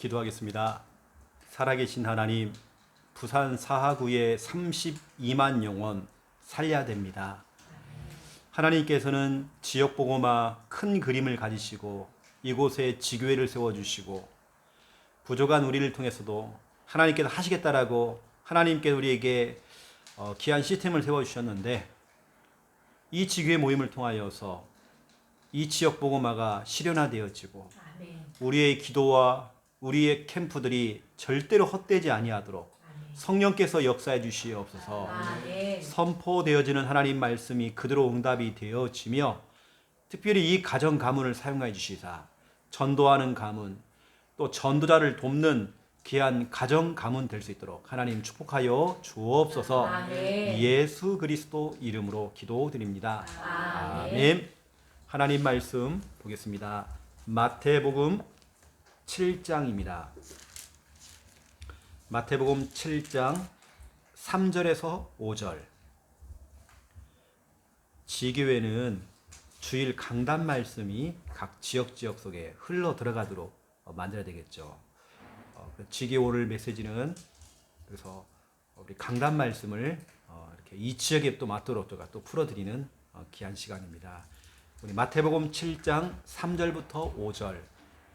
기도하겠습니다. 살아계신 하나님, 부산 사하구의 32만 영혼 살려야 됩니다. 하나님께서는 지역복음화 큰 그림을 가지시고 이곳에 지교회를 세워주시고 부족한 우리를 통해서도 하나님께서 하시겠다라고 하나님께서 우리에게 귀한 시스템을 세워주셨는데, 이 지교회 모임을 통하여서 이 지역복음화가 실현화되어지고 우리의 기도와 우리의 캠프들이 절대로 헛되지 아니하도록 성령께서 역사해 주시옵소서. 선포되어지는 하나님 말씀이 그대로 응답이 되어지며, 특별히 이 가정 가문을 사용하여 주시사 전도하는 가문, 또 전도자를 돕는 귀한 가정 가문 될 수 있도록 하나님 축복하여 주옵소서. 예수 그리스도 이름으로 기도드립니다. 아멘. 하나님 말씀 보겠습니다. 마태복음 7장입니다. 마태복음 7장 3절에서 5절. 지교회는 주일 강단 말씀이 각 지역 속에 흘러 들어가도록 만들어야 되겠죠. 지교회 메시지는 그래서 우리 강단 말씀을 이렇게 이 지역에 또 맞도록 또 풀어드리는 귀한 시간입니다. 우리 마태복음 7장 3절부터 5절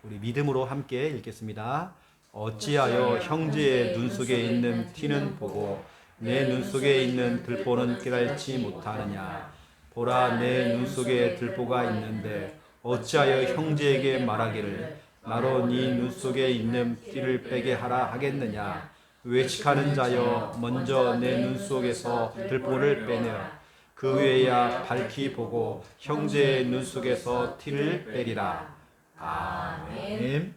우리 믿음으로 함께 읽겠습니다. 어찌하여 형제의 눈 속에 있는 티는 보고 내 눈 속에 있는 들보는 깨닫지 못하느냐. 보라, 내 눈 속에 들보가 있는데 어찌하여 형제에게 말하기를 나로 네 눈 속에 있는 띠를 빼게 하라 하겠느냐. 외식하는 자여, 먼저 내 눈 속에서 들보를 빼내어 그 외야 밝히 보고 형제의 눈 속에서 티를 빼리라. 아멘.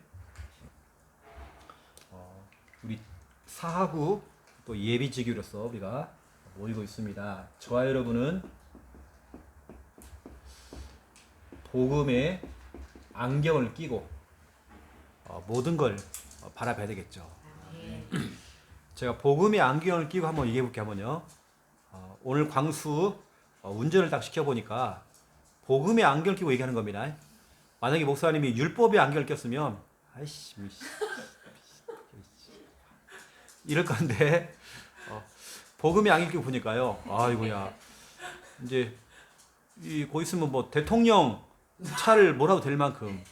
우리 사하구 또 예비지교로서 우리가 모이고 있습니다. 저와 여러분은 복음의 안경을 끼고 모든 걸 바라봐야 되겠죠. 제가 복음의 안경을 끼고 한번 얘기해 볼게요. 한번요. 오늘 광수 운전을 딱 시켜보니까 복음의 안경을 끼고 얘기하는 겁니다. 만약에 목사님이 율법의 안경을 꼈으면 아이씨 이럴 건데 복음의 안경을 끼고 보니까요, 아이고야, 이제 곧 있으면 뭐 대통령 차를 몰아도 될 만큼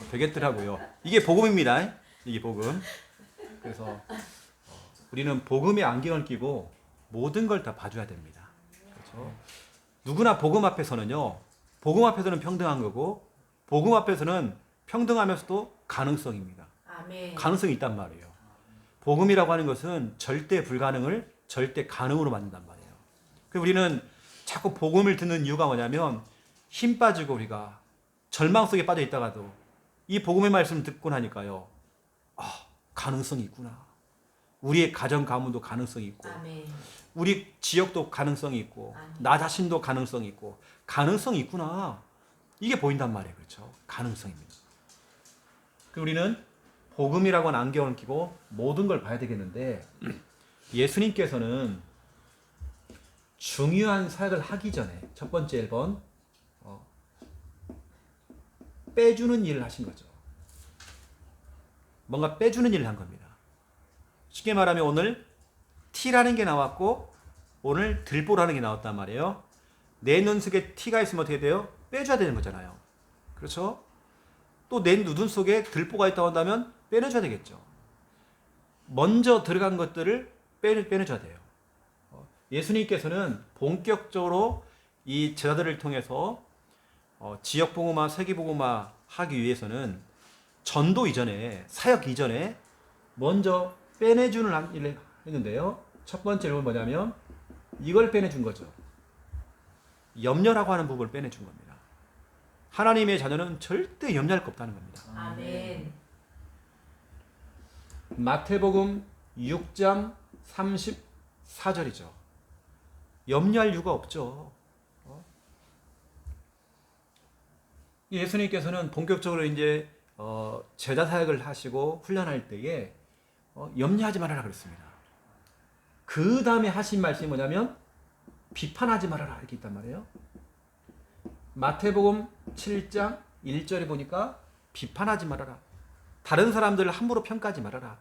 되겠더라고요. 이게 복음입니다. 이게 복음. 그래서 우리는 복음의 안경을 끼고 모든 걸 다 봐줘야 됩니다. 그렇죠? 누구나 복음 앞에서는요, 복음 앞에서는 평등한 거고, 복음 앞에서는 평등하면서도 가능성입니다. 아멘. 가능성이 있단 말이에요. 복음이라고 하는 것은 절대 불가능을 절대 가능으로 만든단 말이에요. 그래서 우리는 자꾸 복음을 듣는 이유가 뭐냐면, 힘 빠지고 우리가 절망 속에 빠져 있다가도 이 복음의 말씀을 듣고 나니까요, 가능성이 있구나. 우리의 가정 가문도 가능성이 있고, 아멘. 우리 지역도 가능성이 있고, 아멘. 나 자신도 가능성이 있고, 가능성이 있구나. 이게 보인단 말이에요. 그렇죠? 가능성입니다. 우리는 복음이라고 하는 안경을 끼고 모든 걸 봐야 되겠는데, 예수님께서는 중요한 사역을 하기 전에 첫 번째 1번 빼주는 일을 하신 거죠. 뭔가 빼주는 일을 한 겁니다. 쉽게 말하면 오늘 티라는 게 나왔고 오늘 들보라는 게 나왔단 말이에요. 내 눈 속에 티가 있으면 어떻게 돼요? 빼줘야 되는 거잖아요. 그렇죠? 또 내 눈 속에 들보가 있다고 한다면 빼내줘야 되겠죠. 먼저 들어간 것들을 빼내줘야 돼요. 예수님께서는 본격적으로 이 제자들을 통해서 지역복음화, 세계복음화 하기 위해서는 전도 이전에, 사역 이전에 먼저 빼내주는 일을 했는데요. 첫 번째로 뭐냐면 이걸 빼내준 거죠. 염려라고 하는 부분을 빼내준 겁니다. 하나님의 자녀는 절대 염려할 거 없다는 겁니다. 아멘. 마태복음 6장 34절이죠. 염려할 이유가 없죠. 예수님께서는 본격적으로 이제 제자 사역을 하시고 훈련할 때에 염려하지 말아라 그랬습니다. 그 다음에 하신 말씀이 뭐냐면 비판하지 말아라 이렇게 있단 말이에요. 마태복음 7장 1절에 보니까 비판하지 말아라. 다른 사람들을 함부로 평가하지 말아라.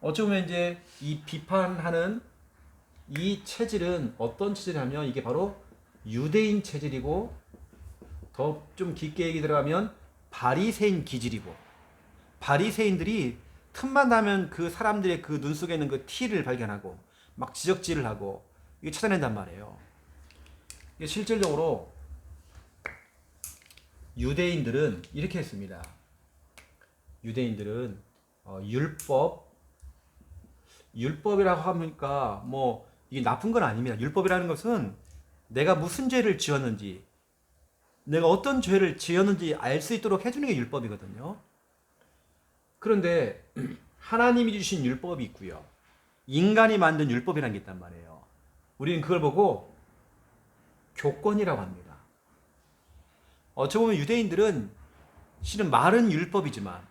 어찌 보면 이제 이 비판하는 이 체질은 어떤 체질이냐면 이게 바로 유대인 체질이고 더 좀 깊게 얘기 들어가면 바리새인 기질이고 바리새인들이 틈만 나면 그 사람들의 그 눈 속에 있는 그 티를 발견하고 막 지적질을 하고 이게 찾아낸단 말이에요. 이게 실질적으로 유대인들은 이렇게 했습니다. 유대인들은 율법이라고 하니까 뭐 이게 나쁜 건 아닙니다. 율법이라는 것은 내가 무슨 죄를 지었는지, 내가 어떤 죄를 지었는지 알 수 있도록 해주는 게 율법이거든요. 그런데 하나님이 주신 율법이 있고요. 인간이 만든 율법이라는 게 있단 말이에요. 우리는 그걸 보고 교권이라고 합니다. 어찌 보면 유대인들은 실은 말은 율법이지만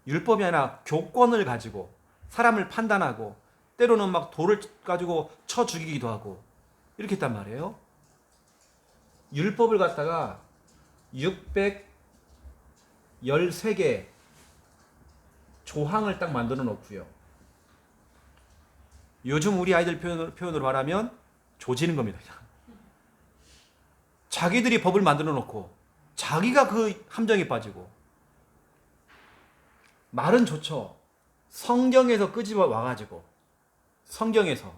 율법이 아니라 교권을 가지고 사람을 판단하고 때로는 막 돌을 가지고 쳐 죽이기도 하고 이렇게 했단 말이에요. 율법을 갖다가 613개 조항을 딱 만들어 놓고요. 요즘 우리 아이들 표현으로 말하면 조지는 겁니다. 자기들이 법을 만들어 놓고 자기가 그 함정에 빠지고 말은 좋죠. 성경에서 끄집어 와가지고 성경에서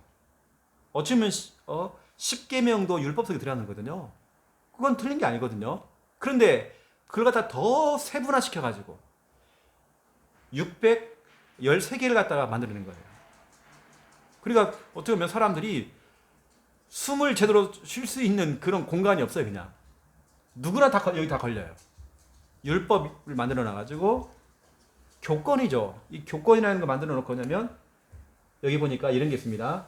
어쩌면 10계명도 율법 속에 들어가는 거거든요. 그건 틀린 게 아니거든요. 그런데 그걸 갖다 더 세분화 시켜가지고 613개를 갖다가 만들어낸 거예요. 그러니까 어떻게 보면 사람들이 숨을 제대로 쉴 수 있는 그런 공간이 없어요. 그냥 누구나 다 여기 다 걸려요. 율법을 만들어 놔가지고 교권이죠. 이 교권이라는 거 만들어 놓고 뭐냐면 여기 보니까 이런 게 있습니다.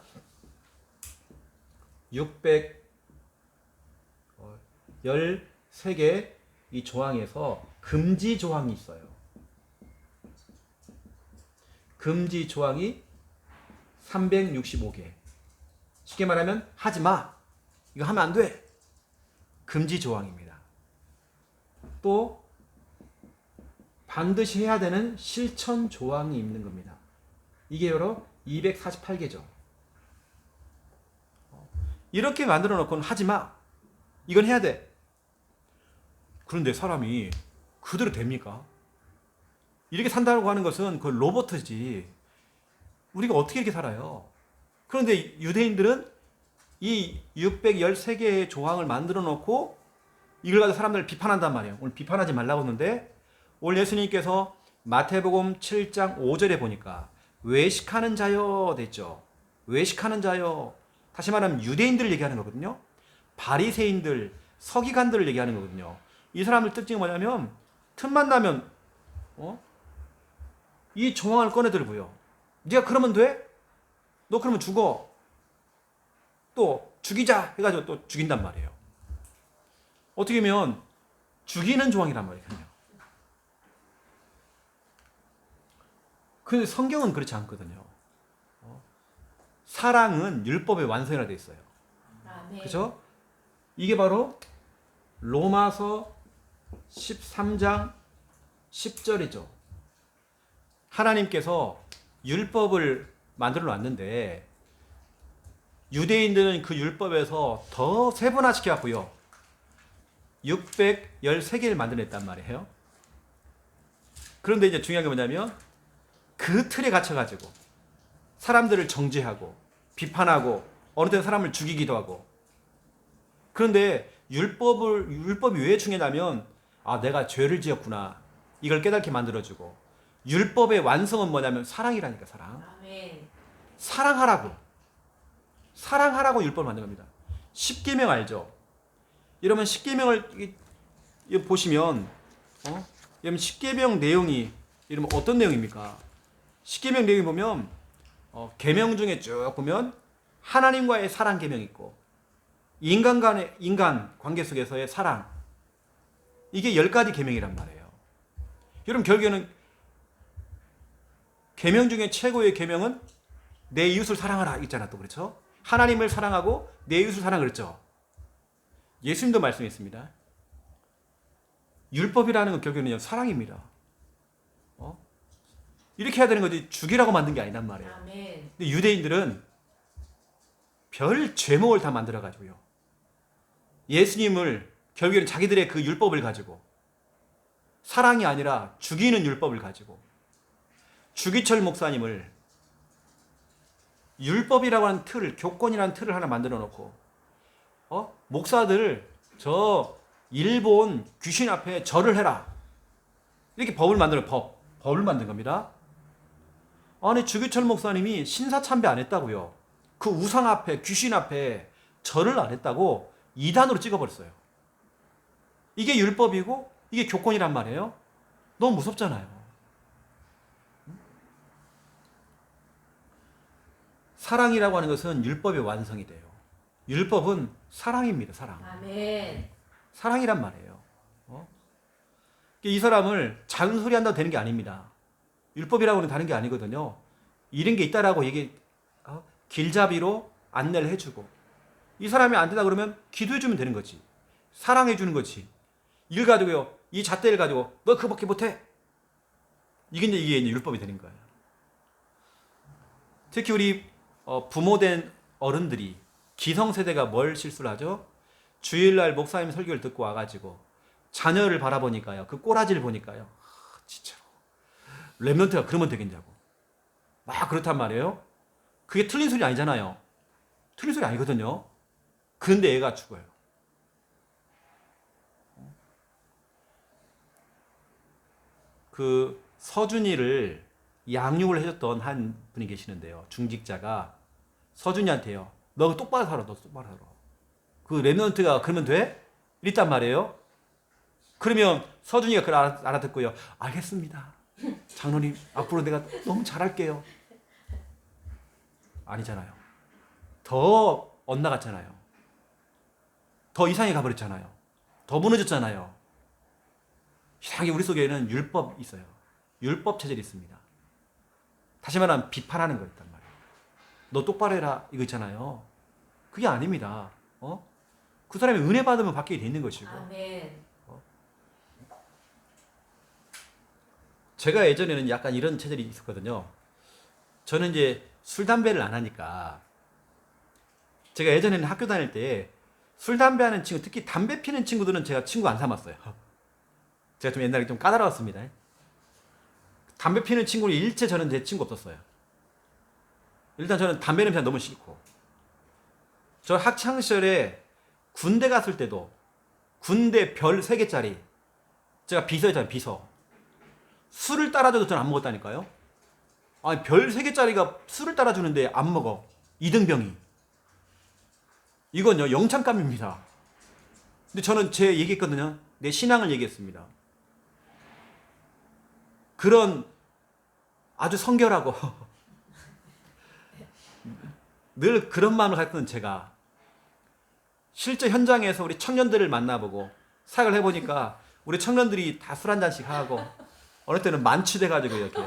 613개 이 조항에서 금지 조항이 있어요. 금지 조항이 365개. 쉽게 말하면 하지 마. 이거 하면 안 돼. 금지 조항입니다. 또 반드시 해야 되는 실천 조항이 있는 겁니다. 이게 바로 248개죠. 이렇게 만들어 놓고는 하지 마. 이건 해야 돼. 그런데 사람이 그대로 됩니까? 이렇게 산다고 하는 것은 그 로봇이지. 우리가 어떻게 이렇게 살아요? 그런데 유대인들은 이 613개의 조항을 만들어 놓고 이걸 가지고 사람들을 비판한단 말이에요. 오늘 비판하지 말라고 했는데 오늘 예수님께서 마태복음 7장 5절에 보니까 외식하는 자여 됐죠. 외식하는 자여. 다시 말하면 유대인들을 얘기하는 거거든요. 바리새인들, 서기관들을 얘기하는 거거든요. 이 사람들 특징이 뭐냐면 틈만 나면 이 조항을 꺼내 들고요. 네가 그러면 돼? 너 그러면 죽어. 또 죽이자 해가지고 또 죽인단 말이에요. 어떻게 보면 죽이는 조항이란 말이에요. 근데 성경은 그렇지 않거든요. 사랑은 율법의 완성이라 되어 있어요. 네. 그렇죠? 이게 바로 로마서 13장 10절이죠. 하나님께서 율법을 만들어 놨는데 유대인들은 그 율법에서 더 세분화시켜 갖고요. 613개를 만들어냈단 말이에요. 그런데 이제 중요한 게 뭐냐면 그 틀에 갇혀가지고 사람들을 정죄하고 비판하고 어느 때는 사람을 죽이기도 하고. 그런데 율법이 왜 중요하냐면 내가 죄를 지었구나 이걸 깨닫게 만들어주고, 율법의 완성은 뭐냐면 사랑이라니까. 사랑. 아멘. 사랑하라고 율법을 만든 겁니다. 10계명 알죠? 여러분 10계명을 보시면 여러분 10계명 내용이 여러분 어떤 내용입니까? 10계명 내용이 보면 계명 중에 쭉 보면 하나님과의 사랑 계명이 있고 인간 관계 속에서의 사랑, 이게 10가지 계명이란 말이에요. 여러분 결국에는 계명 중에 최고의 계명은 내 이웃을 사랑하라 있잖아. 또 그렇죠? 하나님을 사랑하고 내 이웃을 사랑 그랬죠. 예수님도 말씀했습니다. 율법이라는 건 결국에는 사랑입니다. 이렇게 해야 되는 거지 죽이라고 만든 게 아니란 말이에요. 아멘. 근데 유대인들은 별 죄목을 다 만들어 가지고요. 예수님을 결국에는 자기들의 그 율법을 가지고 사랑이 아니라 죽이는 율법을 가지고 주기철 목사님을 율법이라고 하는 틀을, 교권이라는 틀을 하나 만들어 놓고 목사들 저 일본 귀신 앞에 절을 해라. 이렇게 법을 만들어 법을 만든 겁니다. 아니 주기철 목사님이 신사참배 안 했다고요. 그 우상 앞에 귀신 앞에 절을 안 했다고 이단으로 찍어버렸어요. 이게 율법이고 이게 교권이란 말이에요. 너무 무섭잖아요. 사랑이라고 하는 것은 율법의 완성이 돼요. 율법은 사랑입니다. 사랑. 아멘. 사랑이란 말이에요. 이 사람을 잔소리 한다고 되는 게 아닙니다. 율법이라고는 다른 게 아니거든요. 이런 게 있다라고 길잡이로 안내를 해주고 이 사람이 안 된다 그러면 기도해주면 되는 거지. 사랑해주는 거지. 이걸 가지고요. 이 잣대를 가지고 너 그거밖에 못해. 이게 이제 율법이 되는 거예요. 특히 우리 부모된 어른들이 기성세대가 뭘 실수를 하죠? 주일날 목사님 설교를 듣고 와가지고 자녀를 바라보니까요. 그 꼬라지를 보니까요. 진짜로. 랩런트가 그러면 되겠냐고. 막 그렇단 말이에요. 그게 틀린 소리 아니잖아요. 틀린 소리 아니거든요. 그런데 애가 죽어요. 그 서준이를 양육을 해줬던 한 분이 계시는데요. 중직자가 서준이한테요. 너 똑바로 살아. 너 똑바로 살아. 그 랩런트가 그러면 돼? 이랬단 말이에요. 그러면 서준이가 그걸 알아듣고요. 알겠습니다. 장로님 앞으로 내가 너무 잘할게요. 아니잖아요. 더 엇나갔잖아요. 더 이상해 가버렸잖아요. 더 무너졌잖아요. 이상하게 우리 속에는 율법이 있어요. 율법 체질이 있습니다. 다시 말하면 비판하는 거였단 말이에요. 너 똑바로 해라 이거 있잖아요. 그게 아닙니다. 그 사람이 은혜 받으면 받게 돼 있는 것이고. 아멘. 제가 예전에는 약간 이런 체질이 있었거든요. 저는 이제 술, 담배를 안 하니까 제가 예전에는 학교 다닐 때 술, 담배 하는 친구, 특히 담배 피는 친구들은 제가 친구 안 삼았어요. 제가 좀 옛날에 좀 까다로웠습니다. 담배 피는 친구를 일체 저는 제 친구 없었어요. 일단 저는 담배 냄새가 너무 싫고 저 학창시절에 군대 갔을 때도 군대 별 3개짜리 제가 비서였잖아요. 비서. 술을 따라줘도 저는 안 먹었다니까요. 아니 별 3개짜리가 술을 따라주는데 안 먹어. 이등병이. 이건요 영창감입니다. 근데 저는 제 얘기했거든요. 내 신앙을 얘기했습니다. 그런 아주 성결하고 늘 그런 마음을 갖고 있는 제가 실제 현장에서 우리 청년들을 만나보고 사역을 해보니까 우리 청년들이 다 술 한 잔씩 하고 어느 때는 만취돼가지고 이렇게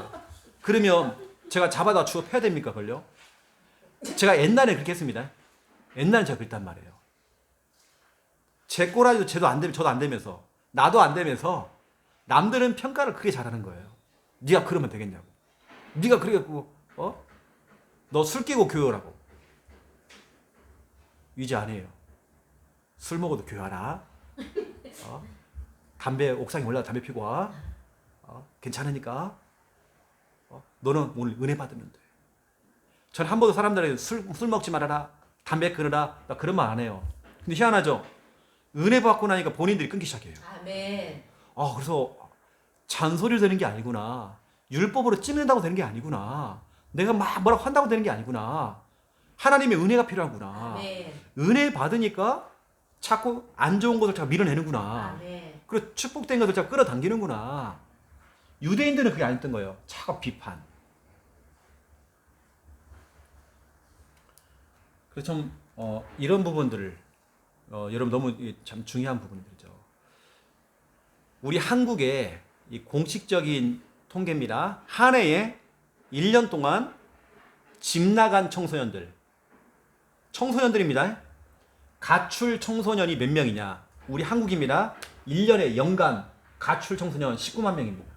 그러면 제가 잡아다 주워 패야 됩니까 걸려? 제가 옛날에 그렇게 했습니다. 옛날에 제가 그랬단 말이에요. 제 꼬라지도 저도 안 되면서 나도 안 되면서 남들은 평가를 그게 잘하는 거예요. 네가 그러면 되겠냐고. 네가 그래갖고 너 술 깨고 교회라고. 위지 아니에요. 술 먹어도 교회하라. 담배 옥상에 올라가 담배 피고 와. 괜찮으니까. 너는 오늘 은혜 받으면 돼. 전 한 번도 사람들에게 술 먹지 말아라. 담배 끊으라. 나 그런 말 안 해요. 근데 희한하죠. 은혜 받고 나니까 본인들이 끊기 시작해요. 아멘. 그래서 잔소리를 되는 게 아니구나. 율법으로 찝는다고 되는 게 아니구나. 내가 막 뭐라고 한다고 되는 게 아니구나. 하나님의 은혜가 필요하구나. 아멘. 은혜 받으니까 자꾸 안 좋은 것을 자꾸 밀어내는구나. 아멘. 그리고 축복된 것을 자꾸 끌어당기는구나. 유대인들은 그게 아니었던 거예요. 자꾸 비판. 그래서 좀 이런 부분들을 여러분 너무 참 중요한 부분들이죠. 우리 한국의 이 공식적인 통계입니다. 한 해에 1년 동안 집 나간 청소년들입니다. 가출 청소년이 몇 명이냐? 우리 한국입니다. 1년에 연간 가출 청소년 19만 명입니다.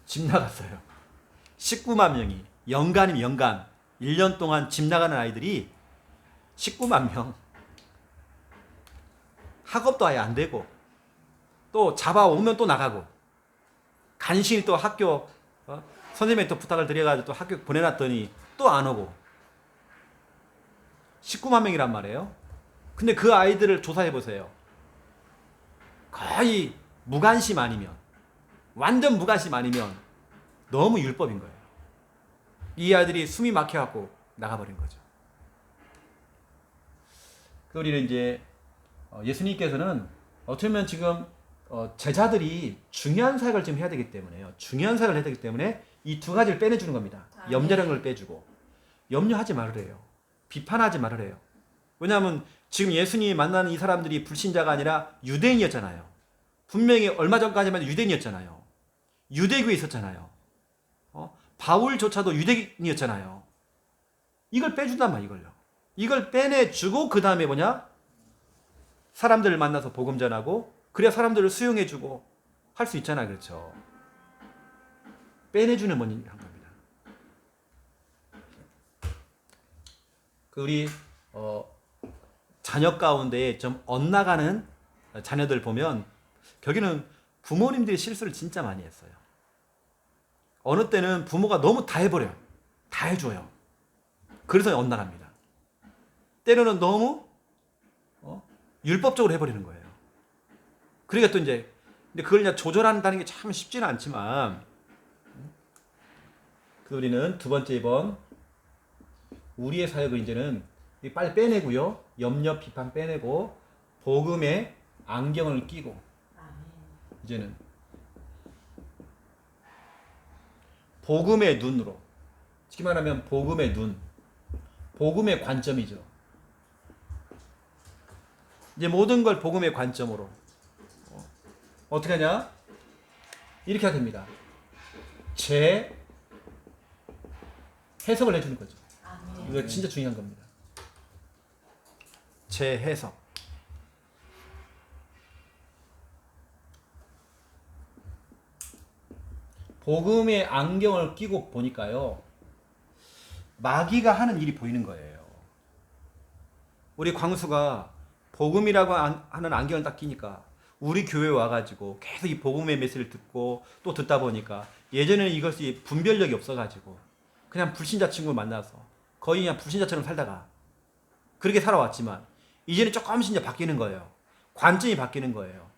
집 나갔어요. 19만 명이 연간이면 연간 1년 동안 집 나가는 아이들이 19만 명. 학업도 아예 안 되고 또 잡아오면 또 나가고 간신히 또 학교 선생님이 또 부탁을 드려가지고 또 학교 보내놨더니 또 안 오고 19만 명이란 말이에요. 근데 그 아이들을 조사해 보세요. 거의 무관심 아니면 완전 무관심 아니면 너무 율법인 거예요. 이 아이들이 숨이 막혀갖고 나가버린 거죠. 우리는 이제 예수님께서는 어떻게 보면 지금 제자들이 중요한 사역을 지금 해야 되기 때문에요. 중요한 사역을 해야 되기 때문에 이 두 가지를 빼내주는 겁니다. 염려라는 걸 빼주고 염려하지 말으래요. 비판하지 말으래요. 왜냐하면 지금 예수님이 만나는 이 사람들이 불신자가 아니라 유대인이었잖아요. 분명히 얼마 전까지만 유대인이었잖아요. 유대교에 있었잖아요. 바울조차도 유대인이었잖아요. 이걸 빼준단 말이에요. 이걸요. 이걸 빼내주고 그 다음에 뭐냐? 사람들을 만나서 복음 전하고 그래야 사람들을 수용해주고 할 수 있잖아요. 그렇죠. 빼내주는 원인이 한 겁니다. 우리 자녀 가운데 좀 엇나가는 자녀들 보면 결국에는 부모님들이 실수를 진짜 많이 했어요. 어느 때는 부모가 너무 다 해버려요. 다 해줘요. 그래서 엇나갑니다. 때로는 너무 율법적으로 해버리는 거예요. 그러니까 또 이제 근데 그걸 이제 조절한다는 게 참 쉽지는 않지만 우리는 두 번째 2번 우리의 사역을 이제는 빨리 빼내고요. 염려 비판 빼내고 복음의 안경을 끼고 이제는 복음의 눈으로 쉽게 말하면 복음의 눈 복음의 관점이죠. 이제 모든 걸 복음의 관점으로 어떻게 하냐? 이렇게 해야 됩니다. 제 해석을 해주는 거죠. 이거 진짜 중요한 겁니다. 제 해석. 복음의 안경을 끼고 보니까요. 마귀가 하는 일이 보이는 거예요. 우리 광수가 복음이라고 하는 안경을 딱 끼니까 우리 교회에 와가지고 계속 이 복음의 메시지를 듣고 또 듣다 보니까 예전에는 이것이 분별력이 없어가지고 그냥 불신자 친구 만나서 거의 그냥 불신자처럼 살다가 그렇게 살아왔지만 이제는 조금씩 이제 바뀌는 거예요. 관점이 바뀌는 거예요.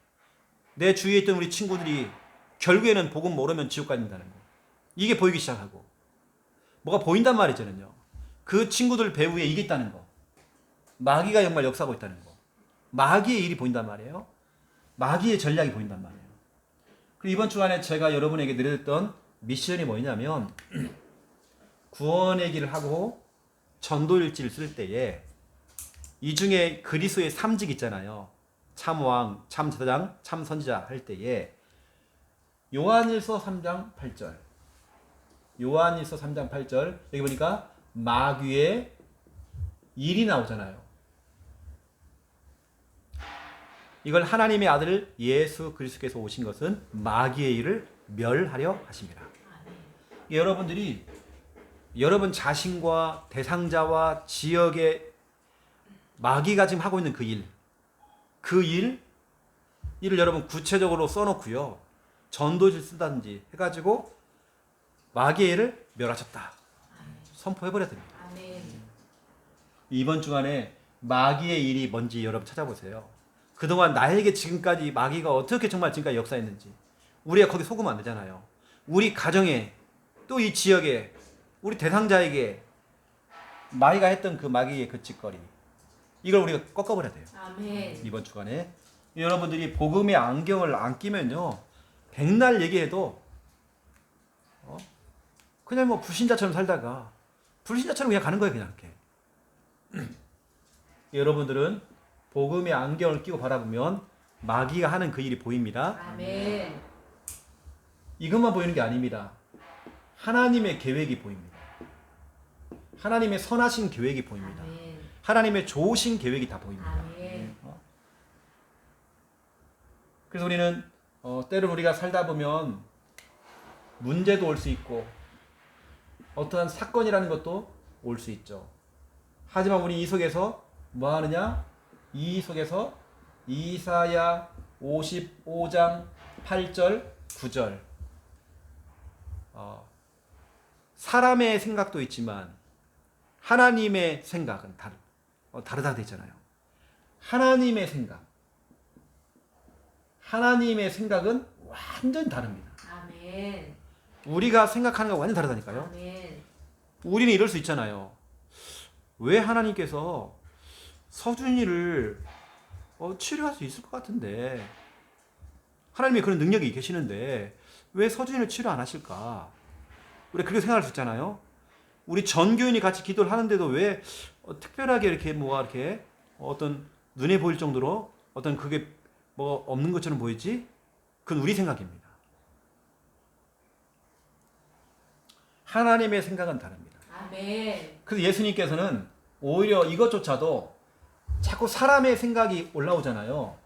내 주위에 있던 우리 친구들이 결국에는 복음 모르면 지옥 간다는 거. 이게 보이기 시작하고 뭐가 보인단 말이잖아요. 그 친구들 배후에 이게 있다는 거. 마귀가 정말 역사하고 있다는 거. 마귀의 일이 보인단 말이에요. 마귀의 전략이 보인단 말이에요. 그리고 이번 주간에 제가 여러분에게 내렸던 미션이 뭐냐면 구원의 길을 하고 전도일지를 쓸 때에 이 중에 그리스도의 3직 있잖아요. 참왕, 참제사장, 참선지자 할 때에 요한일서 3장 8절 요한일서 3장 8절 여기 보니까 마귀의 일이 나오잖아요. 이걸 하나님의 아들 예수 그리스도께서 오신 것은 마귀의 일을 멸하려 하십니다. 여러분들이 여러분 자신과 대상자와 지역의 마귀가 지금 하고 있는 일을 여러분 구체적으로 써놓고요. 전도지를 쓰든지 해가지고 마귀의 일을 멸하셨다. 선포해버려야 됩니다. 이번 주간에 마귀의 일이 뭔지 여러분 찾아보세요. 그동안 나에게 지금까지 마귀가 어떻게 정말 지금까지 역사했는지 우리가 거기 속으면 안 되잖아요. 우리 가정에 또 이 지역에 우리 대상자에게 마귀가 했던 그 마귀의 그 짓거리 이걸 우리가 꺾어버려야 돼요. 아멘. 이번 주간에 여러분들이 복음의 안경을 안 끼면요 백날 얘기해도 그냥 뭐 불신자처럼 살다가 불신자처럼 그냥 가는 거예요. 그냥 이렇게. 여러분들은 복음의 안경을 끼고 바라보면 마귀가 하는 그 일이 보입니다. 아멘. 이것만 보이는 게 아닙니다. 하나님의 계획이 보입니다. 하나님의 선하신 계획이 보입니다. 아멘. 하나님의 좋으신 계획이 다 보입니다. 아멘. 그래서 우리는 때로 우리가 살다 보면 문제도 올 수 있고 어떠한 사건이라는 것도 올 수 있죠. 하지만 우리 이 속에서 뭐 하느냐? 이 속에서 이사야 55장 8절 9절 사람의 생각도 있지만 하나님의 생각은 다르다 되잖아요. 하나님의 생각은 완전 다릅니다. 아멘. 우리가 생각하는 거 완전 다르다니까요. 아멘. 우리는 이럴 수 있잖아요. 왜 하나님께서 서준이를 치료할 수 있을 것 같은데 하나님이 그런 능력이 계시는데 왜 서준이를 치료 안 하실까? 우리 그렇게 생각할 수 있잖아요. 우리 전교인이 같이 기도를 하는데도 왜 특별하게 이렇게 뭐가 이렇게 어떤 눈에 보일 정도로 어떤 그게 뭐 없는 것처럼 보이지? 그건 우리 생각입니다. 하나님의 생각은 다릅니다. 아멘. 그래서 예수님께서는 오히려 이것조차도 자꾸 사람의 생각이 올라오잖아요.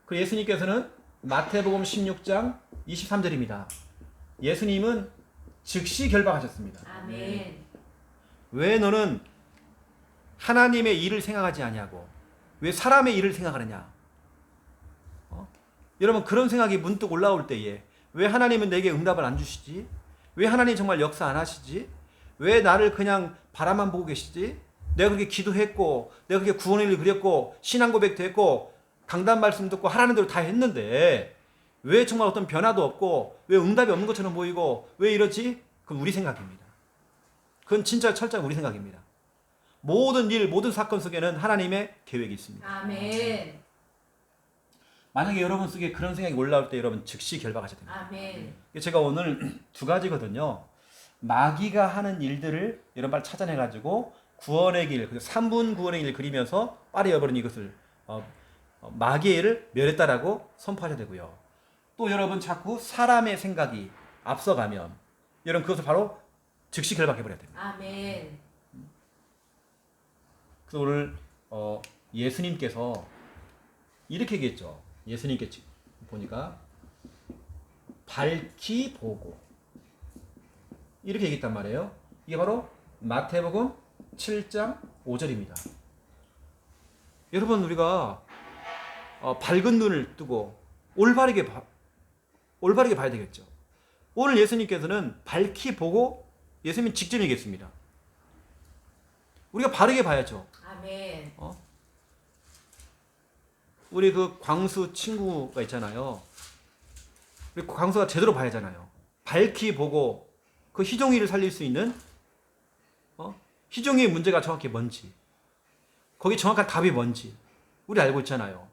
그 예수님께서는 마태복음 16장 23절입니다. 예수님은 즉시 결박하셨습니다. 아멘. 왜 너는 하나님의 일을 생각하지 아니하고 왜 사람의 일을 생각하느냐? 여러분 그런 생각이 문득 올라올 때에 왜 하나님은 내게 응답을 안 주시지? 왜 하나님 정말 역사 안 하시지? 왜 나를 그냥 바라만 보고 계시지? 내가 그렇게 기도했고 내가 그렇게 구원의 일을 그렸고 신앙 고백도 했고 강단 말씀 듣고 하라는 대로 다 했는데 왜 정말 어떤 변화도 없고 왜 응답이 없는 것처럼 보이고 왜 이러지? 그건 우리 생각입니다. 그건 진짜 철저히 우리 생각입니다. 모든 일, 모든 사건 속에는 하나님의 계획이 있습니다. 아멘. 만약에 여러분 속에 그런 생각이 올라올 때 여러분 즉시 결박하셔야 됩니다. 아멘. 제가 오늘 두 가지거든요. 마귀가 하는 일들을 여러분 빨리 찾아내가지고 구원의 길, 3분 구원의 길 그리면서 빨리 여러분 이것을 마귀의 일을 멸했다라고 선포하셔야 되고요. 또 여러분 자꾸 사람의 생각이 앞서가면 여러분 그것을 바로 즉시 결박해버려야 됩니다. 아멘. 그래서 오늘 예수님께서 이렇게 얘기했죠. 예수님께 보니까 밝히 보고 이렇게 얘기했단 말이에요. 이게 바로 마태복음 7장 5절입니다. 여러분 우리가 밝은 눈을 뜨고 올바르게 봐야 되겠죠. 오늘 예수님께서는 밝히 보고 예수님은 직접 얘기했습니다. 우리가 바르게 봐야죠. 아멘. 우리 그 광수 친구가 있잖아요. 우리 광수가 제대로 봐야 하잖아요. 밝히 보고 그 희종이를 살릴 수 있는 희종이의 문제가 정확히 뭔지 거기 정확한 답이 뭔지 우리 알고 있잖아요.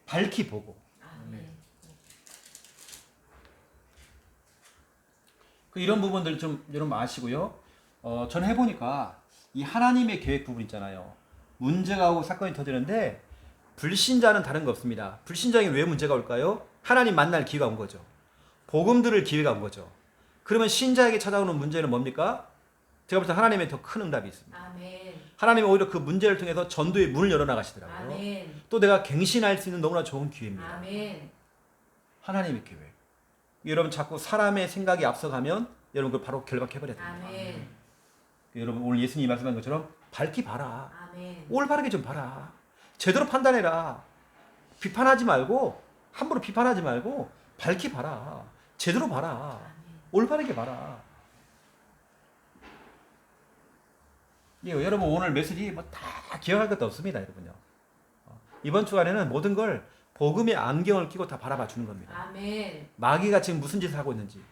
밝히 보고. 아멘. 이런 부분들 좀 여러분 아시고요. 저는 해보니까 이 하나님의 계획 부분 있잖아요. 문제가 오고 사건이 터지는데 불신자는 다른 거 없습니다. 불신자에게 왜 문제가 올까요? 하나님 만날 기회가 온 거죠. 복음 들을 기회가 온 거죠. 그러면 신자에게 찾아오는 문제는 뭡니까? 제가 볼 때 하나님의 더 큰 응답이 있습니다. 아멘. 하나님은 오히려 그 문제를 통해서 전도의 문을 열어나가시더라고요. 아멘. 또 내가 갱신할 수 있는 너무나 좋은 기회입니다. 아멘. 하나님의 계획. 여러분 자꾸 사람의 생각이 앞서가면 여러분 그걸 바로 결박해버려야 됩니다. 아멘. 여러분 오늘 예수님이 말씀한 것처럼 밝히 봐라. 아멘. 올바르게 좀 봐라. 제대로 판단해라. 비판하지 말고 함부로 비판하지 말고 밝히 봐라. 제대로 봐라. 올바르게 봐라. 여러분 오늘 메시지 뭐 다 기억할 것도 없습니다, 여러분요. 이번 주간에는 모든 걸 복음의 안경을 끼고 다 바라봐 주는 겁니다. 아멘. 마귀가 지금 무슨 짓을 하고 있는지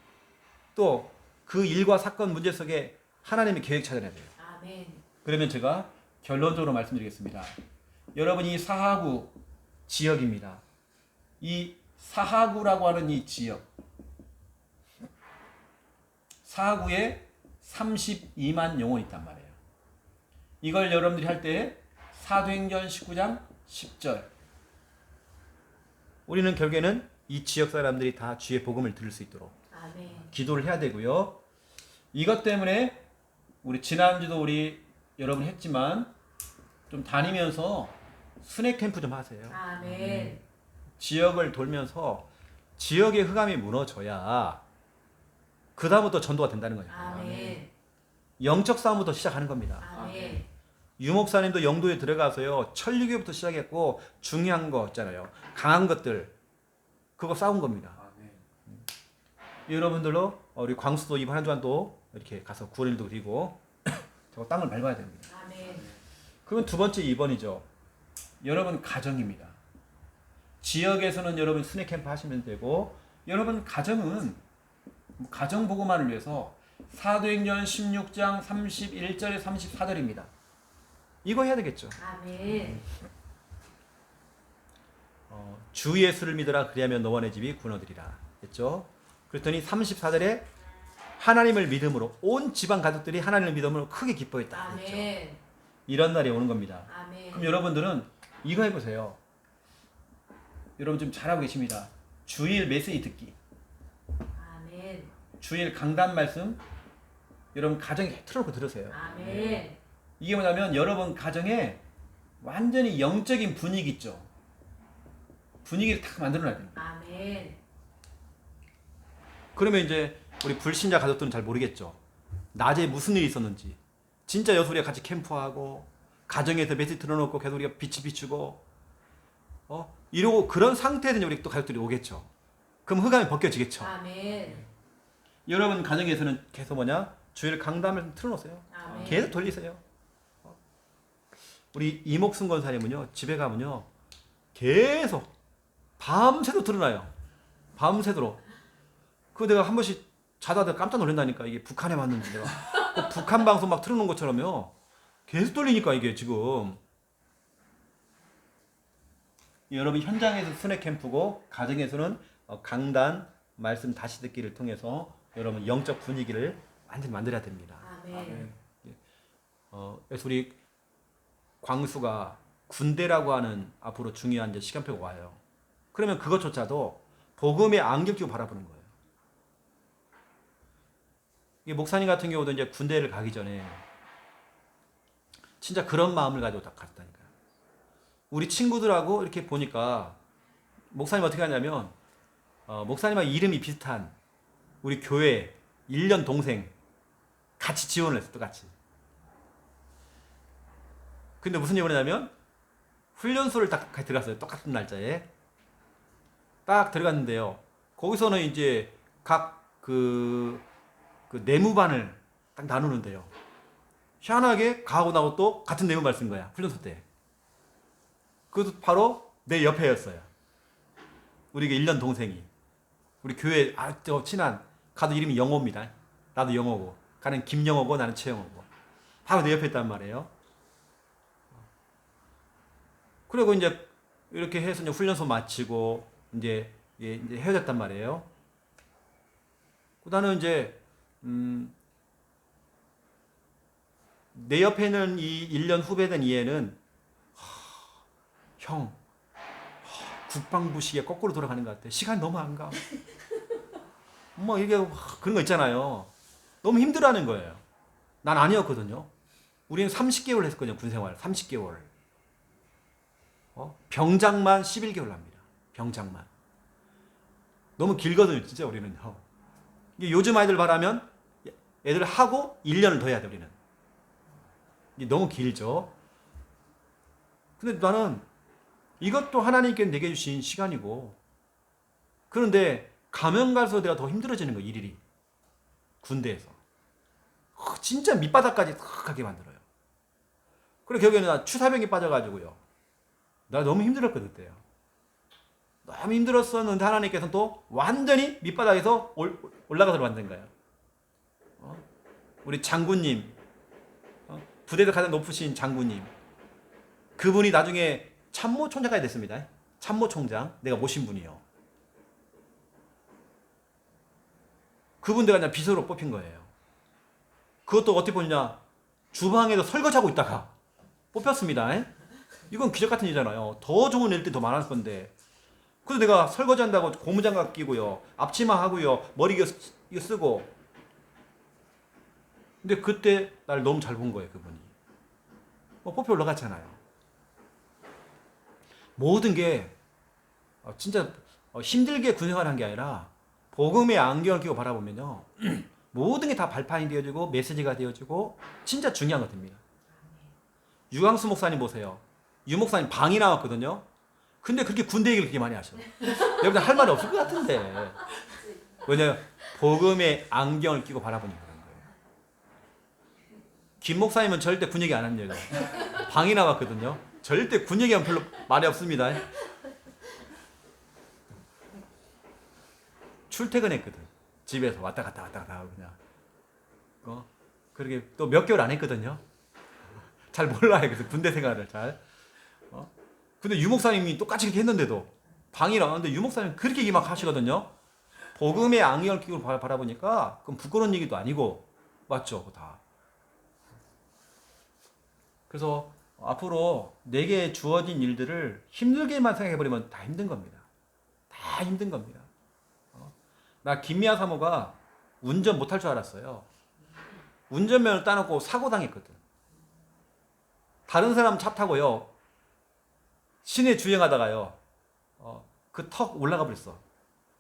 또 그 일과 사건 문제 속에 하나님의 계획 찾아내야 돼요. 아멘. 그러면 제가 결론적으로 말씀드리겠습니다. 여러분이 사하구 지역입니다. 이 사하구라고 하는 이 지역, 사하구에 32만 영혼이 있단 말이에요. 이걸 여러분들이 할 때 사도행전 19장 10절 우리는 결국에는 이 지역 사람들이 다 주의 복음을 들을 수 있도록 아멘. 기도를 해야 되고요. 이것 때문에 우리 지난주도 우리 여러분 했지만 좀 다니면서 스낵 캠프 좀 하세요. 아멘. 지역을 돌면서 지역의 흑암이 무너져야 그 다음부터 전도가 된다는 거예요. 아멘. 영적 싸움부터 시작하는 겁니다. 아멘. 유목사님도 영도에 들어가서요 천리교부터 시작했고 중요한 거 있잖아요. 강한 것들 그거 싸운 겁니다. 여러분들로 우리 광수도 이번 한 주간 또 이렇게 가서 구원일도 그리고 저 땅을 밟아야 됩니다. 아멘. 그러면 두 번째 2번이죠. 여러분 가정입니다. 지역에서는 여러분 순회 캠프 하시면 되고 여러분 가정은 가정 보고만을 위해서 사도행전 16장 31절에 34절입니다. 이거 해야 되겠죠. 아멘. 주 예수를 믿으라 그리하면 너와 내 집이 구원하리라 했죠. 그랬더니 34절에 하나님을 믿음으로 온 집안 가족들이 하나님을 믿음으로 크게 기뻐했다 했죠. 아멘. 이런 날이 오는 겁니다. 아멘. 그럼 여러분들은 이거 해보세요. 여러분 좀 잘하고 계십니다. 주일 메시지 듣기, 아멘. 주일 강단 말씀 여러분 가정에 틀어놓고 들으세요. 아멘. 이게 뭐냐면 여러분 가정에 완전히 영적인 분위기 있죠. 분위기를 딱 만들어놔야 됩니다. 아멘. 그러면 이제 우리 불신자 가족들은 잘 모르겠죠. 낮에 무슨 일이 있었는지. 진짜 여수 우리가 같이 캠프하고 가정에서 메시지 틀어놓고 계속 우리가 빛이 비추고 이러고 그런 상태에서 우리 또 가족들이 오겠죠. 그럼 흑암이 벗겨지겠죠. 아멘. 여러분 가정에서는 계속 뭐냐? 주일 강담을 틀어놓으세요. 아멘. 계속 돌리세요. 우리 이목순 권사님은요 집에 가면요 계속 밤새도록 틀어놔요. 밤새도록. 그거 내가 한 번씩 자다가 깜짝 놀란다니까. 이게 북한에 맞는지 내가 그 북한 방송 막 틀어놓은 것처럼요 계속 돌리니까 이게 지금 여러분 현장에서 순회 캠프고 가정에서는 강단 말씀 다시 듣기를 통해서 여러분 영적 분위기를 완전히 만들어야 됩니다. 아멘. 그래서 우리 광수가 군대라고 하는 앞으로 중요한 이제 시간표가 와요. 그러면 그것조차도 복음의 안경 끼고 바라보는 거예요. 이 목사님 같은 경우도 이제 군대를 가기 전에 진짜 그런 마음을 가지고 딱 갔다니까요. 우리 친구들하고 이렇게 보니까 목사님 어떻게 하냐면 목사님하고 이름이 비슷한 우리 교회 1년 동생 같이 지원을 했어. 똑같이. 근데 무슨 일을 하냐면 훈련소를 딱 들어갔어요. 똑같은 날짜에. 딱 들어갔는데요. 거기서는 이제 각 그 내무반을 딱 나누는데요. 희한하게 가고 나고 또 같은 내무반을 쓴 거야. 훈련소 때. 그것도 바로 내 옆에였어요. 우리 1년 동생이. 우리 교회 아주 친한 가도 이름이 영호입니다. 나도 영호고. 가는 김영호고 나는 최영호고. 바로 내 옆에 있단 말이에요. 그리고 이제 이렇게 해서 이제 훈련소 마치고 이제 헤어졌단 말이에요. 나는 이제 내 옆에 있는 이 1년 후배된 이애는 형 국방부 시계 거꾸로 돌아가는 것 같아. 시간 너무 안 가. 뭐 이게 그런 거 있잖아요. 너무 힘들어하는 거예요. 난 아니었거든요. 우리는 30개월 했었거든요. 군생활 30개월. 병장만 11개월 합니다. 병장만. 너무 길거든요. 진짜 우리는요. 이게 요즘 아이들 말하면 애들 하고 1년을 더 해야 돼. 우리는. 이게 너무 길죠. 근데 나는 이것도 하나님께 내게 주신 시간이고 그런데 가면 갈수록 내가 더 힘들어지는 거예요. 일일이. 군대에서. 진짜 밑바닥까지 탁하게 만들어요. 그리고 결국에는 나 추사병에 빠져가지고요. 나 너무 힘들었거든 그때요. 너무 힘들었었는데 하나님께서는 또 완전히 밑바닥에서 올라가서 만든 거예요. 우리 장군님, 부대에서 가장 높으신 장군님, 그분이 나중에 참모총장까지 됐습니다. 참모총장, 내가 모신 분이요. 그분 내가 그냥 비서로 뽑힌 거예요. 그것도 어떻게 보냐, 주방에서 설거지하고 있다가 뽑혔습니다. 이건 기적 같은 일이잖아요. 더 좋은 일들이 더 많을 건데. 그래서 내가 설거지 한다고 고무장갑 끼고요. 앞치마 하고요. 머리 이거 쓰고. 근데 그때 날 너무 잘 본 거예요. 그분이. 뽑혀 올라갔잖아요. 모든 게 진짜 힘들게 군생활한 게 아니라 복음의 안경을 끼고 바라보면요 모든 게 다 발판이 되어지고 메시지가 되어지고 진짜 중요한 것 됩니다. 유광수 목사님 보세요. 유 목사님 방이 나왔거든요. 근데 그렇게 군대 얘기를 그렇게 많이 하셔. 여러분들 할 말이 없을 것 같은데. 왜냐면 복음의 안경을 끼고 바라보니까 그런 거예요. 김 목사님은 절대 군 얘기 안 합니다. 방이 나왔거든요. 절대 군 얘기하면 별로 말이 없습니다. 출퇴근했거든. 집에서 왔다 갔다 하고 그냥. 그렇게 또 몇 개월 안 했거든요. 잘 몰라요. 그래서 군대 생활을 잘. 근데 유 목사님이 똑같이 그렇게 했는데도 방이 나왔는데 유 목사님 그렇게 얘기 막 하시거든요. 복음의 안경을 끼고 바라보니까 그건 부끄러운 얘기도 아니고 맞죠, 그거 다. 그래서 앞으로 내게 주어진 일들을 힘들게만 생각해버리면 다 힘든 겁니다. 다 힘든 겁니다. 나 김미아 사모가 운전 못할 줄 알았어요. 운전면허 따놓고 사고 당했거든. 다른 사람 차 타고요. 시내 주행하다가요. 그 턱 올라가 버렸어.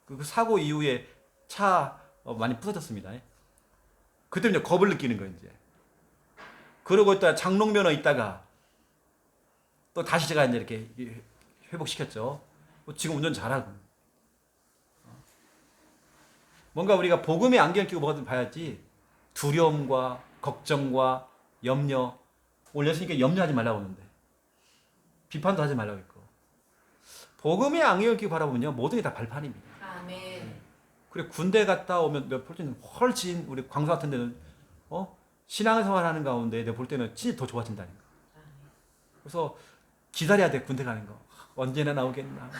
그 사고 이후에 차 많이 부서졌습니다. 그때 이제 겁을 느끼는 거예요, 이제. 그러고 있다가 장롱면허 있다가 또 다시 제가 이제 이렇게 회복시켰죠. 지금 운전 잘하고. 뭔가 우리가 복음의 안경 끼고 뭐든 봐야지 두려움과 걱정과 염려. 오늘 예수님께 염려하지 말라고 하는데 비판도 하지 말라고 했고 복음의 안경을 끼고 바라보면요 모든 게 다 발판입니다. 아멘. 그리고 군대 갔다 오면 내가 볼 때는 훨씬 우리 광수 같은 데는 신앙생활하는 가운데 내가 볼 때는 진짜 더 좋아진다니까. 그래서 기다려야 돼. 군대 가는 거 언제나 나오겠나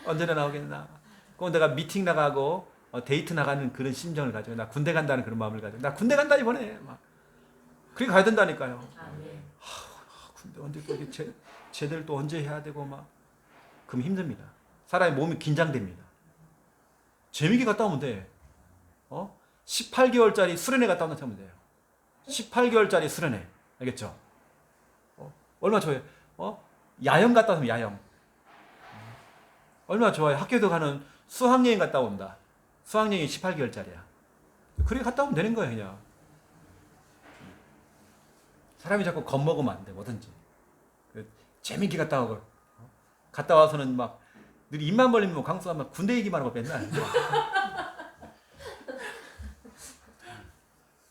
언제나 나오겠나. 그럼 내가 미팅 나가고 데이트 나가는 그런 심정을 가지고 나 군대 간다는 그런 마음을 가지고 나 군대 간다 이번에 막 그렇게 가야 된다니까요. 아멘. 군대 언제 또 제대로 또 언제 해야 되고 막 그럼 힘듭니다. 사람의 몸이 긴장됩니다. 재밌게 갔다 오면 돼. 18개월짜리 수련회 갔다 온다 하면 돼요. 18개월짜리 수련회. 알겠죠? 얼마나 좋아요. 야영 갔다 오면 야영. 얼마나 좋아요. 학교도 가는 수학여행 갔다 온다. 수학여행이 18개월짜리야. 그렇게 갔다 오면 되는 거예요, 그냥. 사람이 자꾸 겁먹으면 안 돼, 뭐든지. 재밌게 갔다 오고. 갔다 와서는 막 늘 입만 벌리면 강수하면 군대 얘기만 하고 맨날.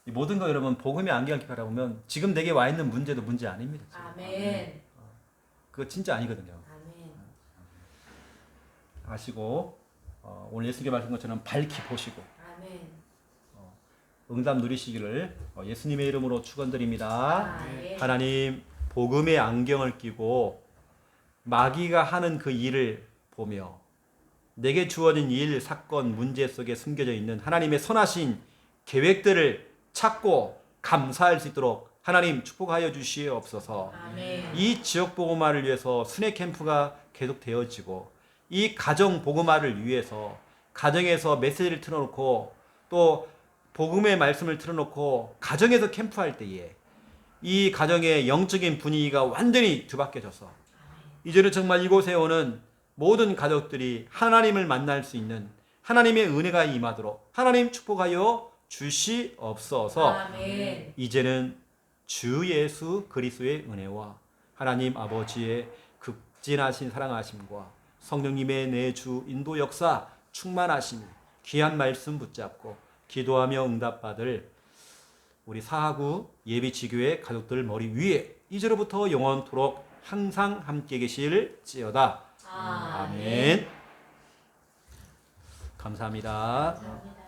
이 모든 거 여러분 복음의 안경을 바라보면 지금 내게 와 있는 문제도 문제 아닙니다. 지금. 아멘. 그거 진짜 아니거든요. 아멘. 아시고 오늘 예수님께 말씀 것처럼 밝히 보시고 아멘. 응답 누리시기를 예수님의 이름으로 축원드립니다. 아멘. 하나님 복음의 안경을 끼고 마귀가 하는 그 일을 보며 내게 주어진 일, 사건, 문제 속에 숨겨져 있는 하나님의 선하신 계획들을 찾고 감사할 수 있도록 하나님 축복하여 주시옵소서. 아멘. 이 지역 복음화를 위해서 순회 캠프가 계속 되어지고 이 가정 복음화를 위해서 가정에서 메시지를 틀어놓고 또 복음의 말씀을 틀어놓고 가정에서 캠프할 때에 이 가정의 영적인 분위기가 완전히 뒤바뀌어져서 이제는 정말 이곳에 오는 모든 가족들이 하나님을 만날 수 있는 하나님의 은혜가 임하도록 하나님 축복하여 주시옵소서. 아멘. 이제는 주 예수 그리스도의 은혜와 하나님 아버지의 극진하신 사랑하심과 성령님의 내주 인도 역사 충만하심이 귀한 말씀 붙잡고 기도하며 응답받을 우리 사하구 예비지교회 가족들 머리 위에 이제로부터 영원토록 항상 함께 계실지어다. 아멘. 감사합니다. 감사합니다.